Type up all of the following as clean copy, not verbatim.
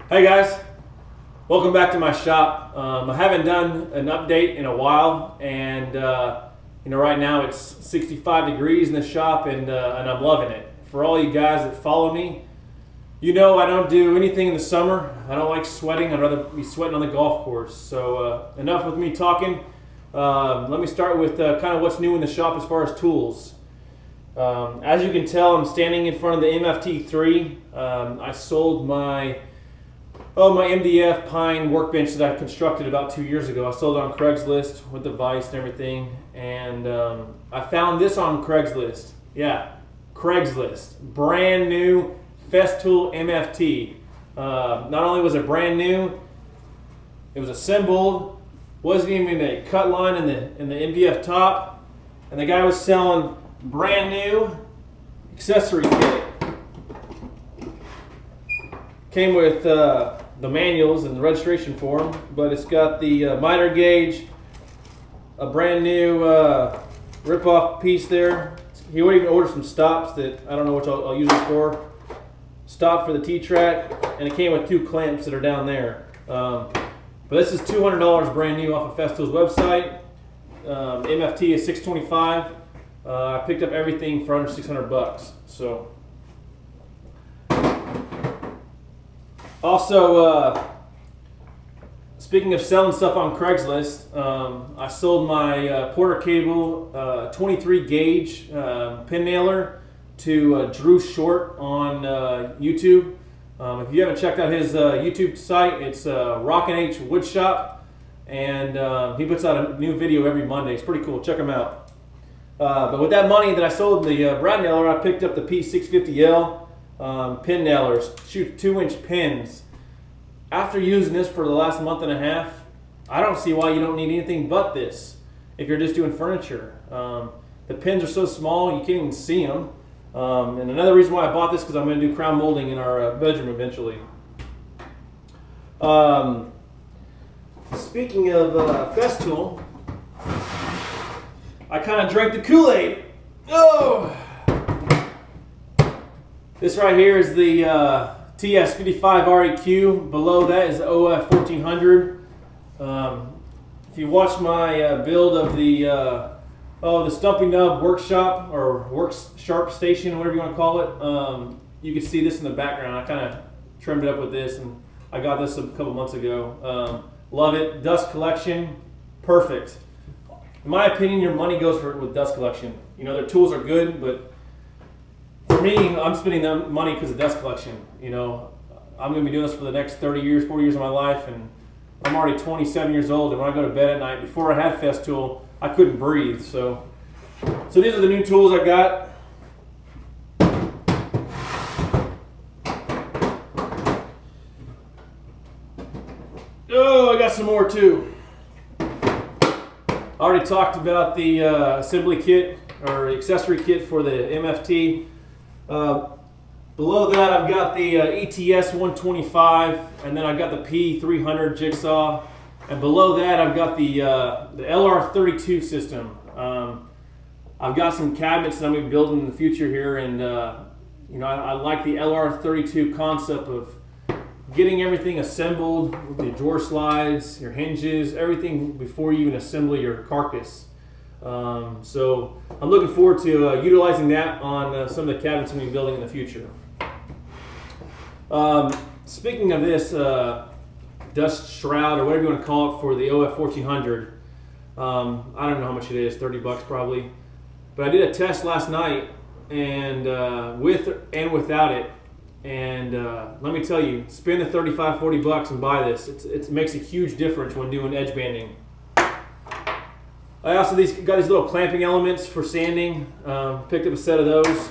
Hey guys, welcome back to my shop. I haven't done an update in a while, and right now it's 65 degrees in the shop, and I'm loving it. For all you guys that follow me, I don't do anything in the summer. I don't like sweating. I'd rather be sweating on the golf course. So enough with me talking. Let me start with kind of what's new in the shop as far as tools. As you can tell, I'm standing in front of the MFT3. I sold my MDF pine workbench that I constructed about 2 years ago. I sold it on Craigslist with the vise and everything, and I found this on Craigslist. Yeah, Craigslist. Brand new Festool MFT. Not only was it brand new, it was assembled, wasn't even a cut line in the MDF top, and the guy was selling brand new accessory kit. Came with the manuals and the registration form, but it's got the miter gauge, a brand new rip-off piece there. He would even order some stops that I don't know which I'll use it for. Stop for the T-track, and it came with 2 clamps that are down there. But this is $200 brand new off of Festool's website. MFT is $625. I picked up everything for under 600 bucks. So, also, speaking of selling stuff on Craigslist, I sold my Porter Cable 23 gauge pin nailer to Drew Short on YouTube. If you haven't checked out his YouTube site, it's Rockin' H Woodshop, and he puts out a new video every Monday. It's pretty cool. Check him out. But with that money that I sold the brad nailer, I picked up the P650L pin nailers, shoot 2-inch pins. After using this for the last month and a half, I don't see why you don't need anything but this if you're just doing furniture. The pins are so small you can't even see them. And another reason why I bought this, because I'm going to do crown molding in our bedroom eventually. Speaking of Festool, I kind of drank the Kool-Aid. Oh! This right here is the TS55 REQ. Below that is the OF 1400. If you watch my build of the Stumpy Nub workshop or Worksharp station, whatever you want to call it, you can see this in the background. I kind of trimmed it up with this, and I got this a couple months ago. Love it. Dust collection, perfect. In my opinion, your money goes for it with dust collection. Their tools are good, but for me, I'm spending that money because of dust collection. I'm going to be doing this for the next 30 years, 40 years of my life, and I'm already 27 years old, and when I go to bed at night, before I had Festool, I couldn't breathe. So these are the new tools I got. Oh, I got some more too. I already talked about the assembly kit or accessory kit for the MFT. Below that, I've got the ETS 125, and then I've got the P300 jigsaw, and below that, I've got the LR32 system. I've got some cabinets that I'm going to be building in the future here, and I like the LR32 concept of getting everything assembled with the drawer slides, your hinges, everything before you even assemble your carcass. So I'm looking forward to utilizing that on some of the cabinets I'm going to be building in the future. Speaking of this dust shroud or whatever you want to call it for the OF 1400, I don't know how much it is, 30 bucks probably. But I did a test last night, and with and without it. And let me tell you, spend the 35, 40 bucks and buy this. It makes a huge difference when doing edge banding. I also got these little clamping elements for sanding. Picked up a set of those.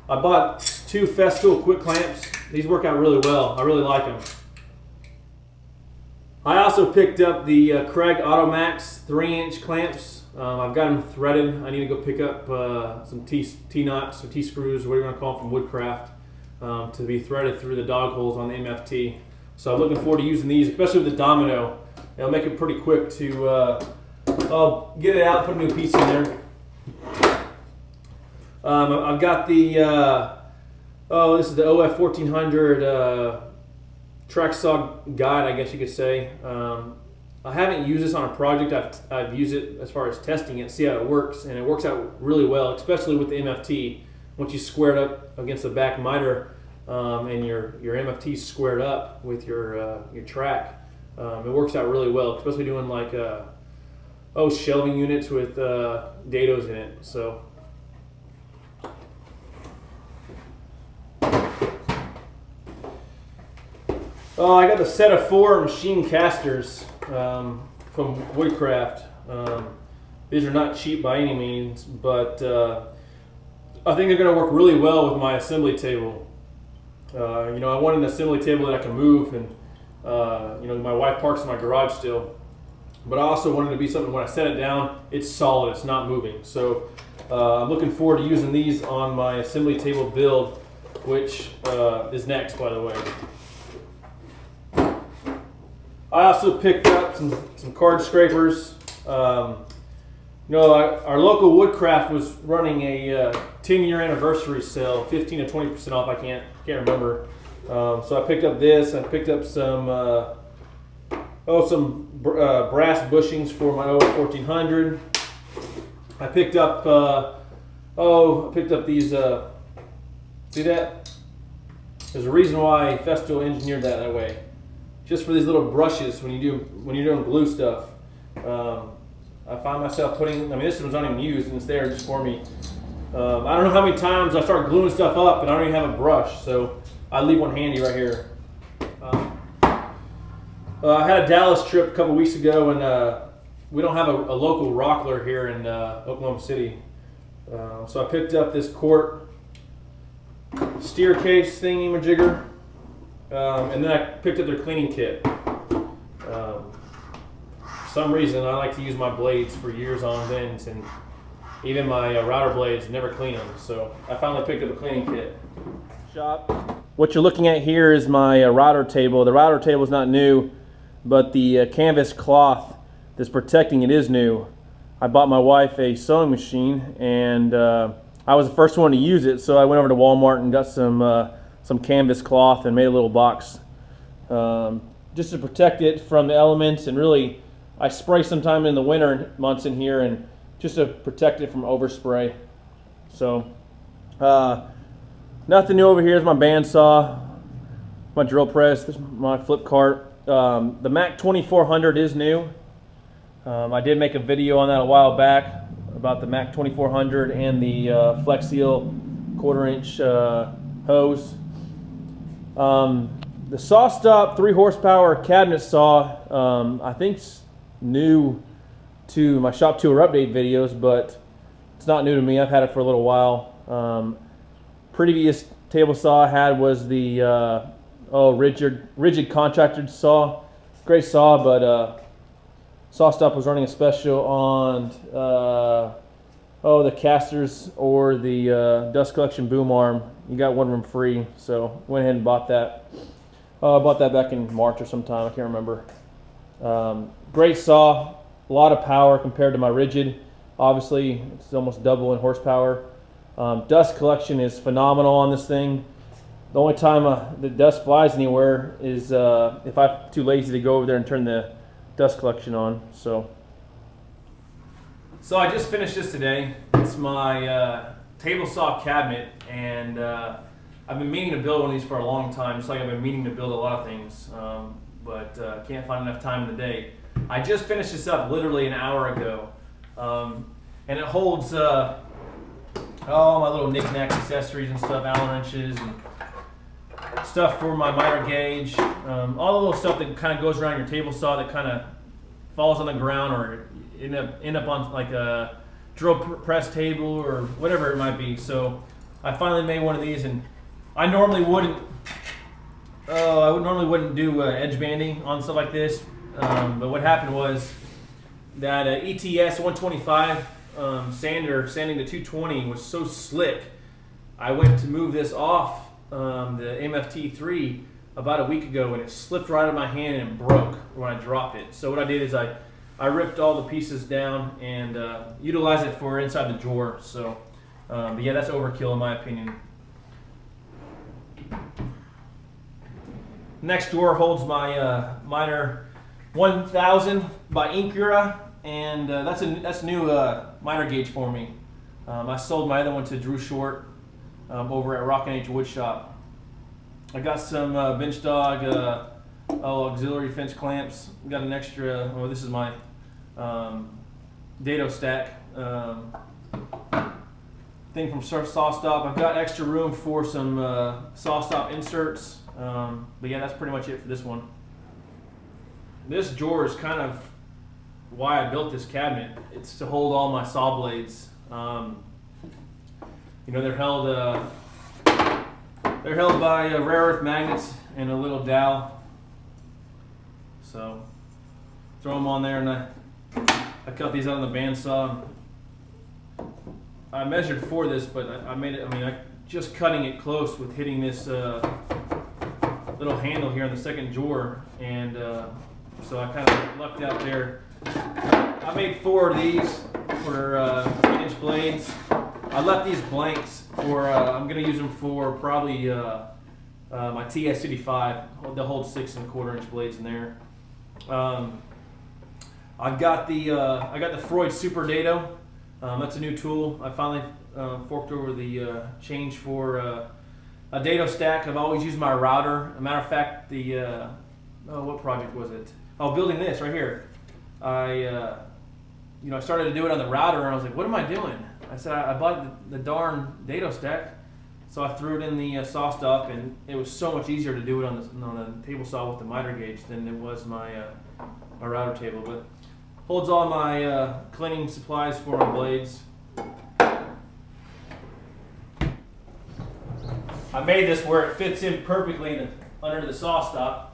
I bought 2 Festool quick clamps. These work out really well. I really like them. I also picked up the Craig Automax 3-inch clamps. I've got them threaded. I need to go pick up some T-nuts, some T-screws, whatever you want to call them, from Woodcraft, to be threaded through the dog holes on the MFT. So I'm looking forward to using these, especially with the domino. It'll make it pretty quick to I'll get it out, put a new piece in there. I've got the Oh, this is the OF 1400 track saw guide, I guess you could say. I haven't used this on a project. I've used it as far as testing it, see how it works, and it works out really well, especially with the MFT. Once you square it up against the back miter, and your MFT squared up with your track, it works out really well, especially doing like shelving units with dados in it. So. Oh, I got the set of 4 machine casters from Woodcraft. These are not cheap by any means, but I think they're going to work really well with my assembly table. You know, I want an assembly table that I can move, and you know, my wife parks in my garage still. But I also wanted it to be something when I set it down, it's solid, it's not moving. So I'm looking forward to using these on my assembly table build, which is next, by the way. I also picked up some card scrapers. You know, our local Woodcraft was running a 10-year anniversary sale, 15 to 20% off. I can't remember. So I picked up this. I picked up some brass bushings for my old 1400. I picked up these. See that? There's a reason why Festool engineered that way. Just for these little brushes when you're doing glue stuff. I find myself putting, I mean, this one's not even used and it's there just for me. I don't know how many times I start gluing stuff up and I don't even have a brush, so I leave one handy right here. I had a Dallas trip a couple weeks ago, and we don't have a local rockler here in Oklahoma City. So I picked up this quart steer case thingy-majigger. And then I picked up their cleaning kit. For some reason, I like to use my blades for years on end, and even my router blades, never clean them. So I finally picked up a cleaning kit. Shop. What you're looking at here is my router table. The router table is not new, but the canvas cloth that's protecting it is new. I bought my wife a sewing machine, and I was the first one to use it, so I went over to Walmart and got some canvas cloth and made a little box just to protect it from the elements. And really, I spray sometime in the winter months in here, and just to protect it from overspray. So nothing new over here is my bandsaw, my drill press, my flip cart. The Mac 2400 is new. I did make a video on that a while back about the Mac 2400 and the Flex Seal 1/4 inch hose. The SawStop 3 horsepower cabinet saw, I think new to my shop tour update videos, but it's not new to me. I've had it for a little while. Previous table saw I had was the rigid contractor saw. Great saw, but SawStop was running a special on the casters or the dust collection boom arm. You got one of them free, so went ahead and bought that. I bought that back in March or sometime, I can't remember. Great saw, a lot of power compared to my rigid. Obviously, it's almost double in horsepower. Dust collection is phenomenal on this thing. The only time the dust flies anywhere is if I'm too lazy to go over there and turn the dust collection on. So I just finished this today. It's my table saw cabinet, and I've been meaning to build one of these for a long time, just like I've been meaning to build a lot of things, but can't find enough time in the day. I just finished this up literally an hour ago, and it holds all my little knick-knack accessories and stuff, Allen wrenches and stuff for my miter gauge, all the little stuff that kind of goes around your table saw that kind of falls on the ground or end up on like a drill press table or whatever it might be. So I finally made one of these, and I normally wouldn't do edge banding on stuff like this, but what happened was that ETS 125 sander sanding to 220 was so slick. I went to move this off the MFT3 about a week ago, and it slipped right out of my hand and it broke when I dropped it. So what I did is I ripped all the pieces down and utilized it for inside the drawer. So but yeah, that's overkill in my opinion. Next drawer holds my miter 1000 by Incura, and that's new miter gauge for me. I sold my other one to Drew Short over at Rock and H Woodshop. I got some bench dog auxiliary fence clamps. Got an extra. Oh, this is my dado stack thing from SawStop. I've got extra room for some SawStop inserts. But yeah, that's pretty much it for this one. This drawer is kind of why I built this cabinet. It's to hold all my saw blades. You know, they're held by rare earth magnets and a little dowel. So throw them on there, and I cut these out on the bandsaw. I measured for this, but I made it. I mean, just cutting it close with hitting this little handle here on the second drawer, and so I kind of lucked out there. I made 4 of these for 8-inch blades. I left these blanks for, I'm going to use them for probably my TS-55. They'll hold 6 1/4-inch blades in there. I got the Freud Super Dado. That's a new tool. I finally forked over the change for a dado stack. I've always used my router. As a matter of fact, what project was it? Oh, building this right here. I started to do it on the router, and I was like, what am I doing? I said, I bought the darn dado stack, so I threw it in the SawStop, and it was so much easier to do it on the table saw with the miter gauge than it was my router table. But holds all my cleaning supplies for my blades. I made this where it fits in perfectly under the SawStop.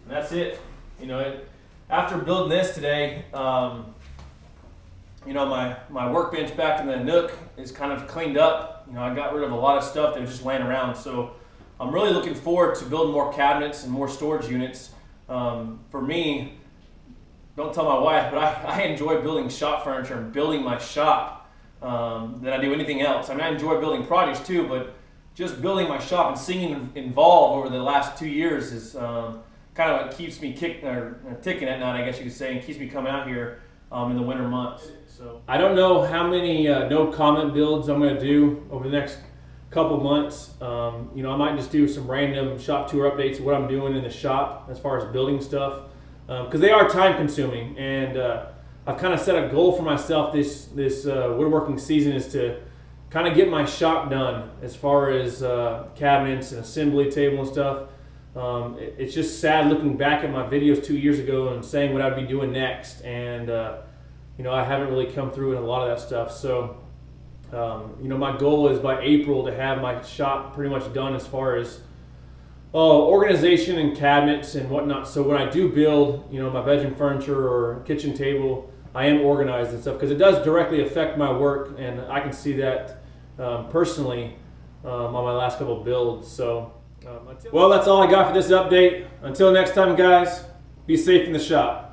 And that's it. You know, after building this today, you know, my workbench back in the nook is kind of cleaned up. You know, I got rid of a lot of stuff that was just laying around. So I'm really looking forward to building more cabinets and more storage units. For me, don't tell my wife, but I enjoy building shop furniture and building my shop than I do anything else. I mean, I enjoy building projects too, but just building my shop and seeing it evolve over the last 2 years is kind of what keeps me ticking at night, I guess you could say, and keeps me coming out here in the winter months. So I don't know how many no comment builds I'm going to do over the next couple months. You know, I might just do some random shop tour updates of what I'm doing in the shop as far as building stuff, because they are time consuming, and I've kind of set a goal for myself this woodworking season is to kind of get my shop done as far as cabinets and assembly table and stuff. It's just sad looking back at my videos 2 years ago and saying what I'd be doing next, and you know, I haven't really come through in a lot of that stuff. So you know, my goal is by April to have my shop pretty much done as far as organization and cabinets and whatnot. So when I do build, you know, my bedroom furniture or kitchen table, I am organized and stuff, because it does directly affect my work, and I can see that personally on my last couple of builds. So well, that's all I got for this update. Until next time, guys, be safe in the shop.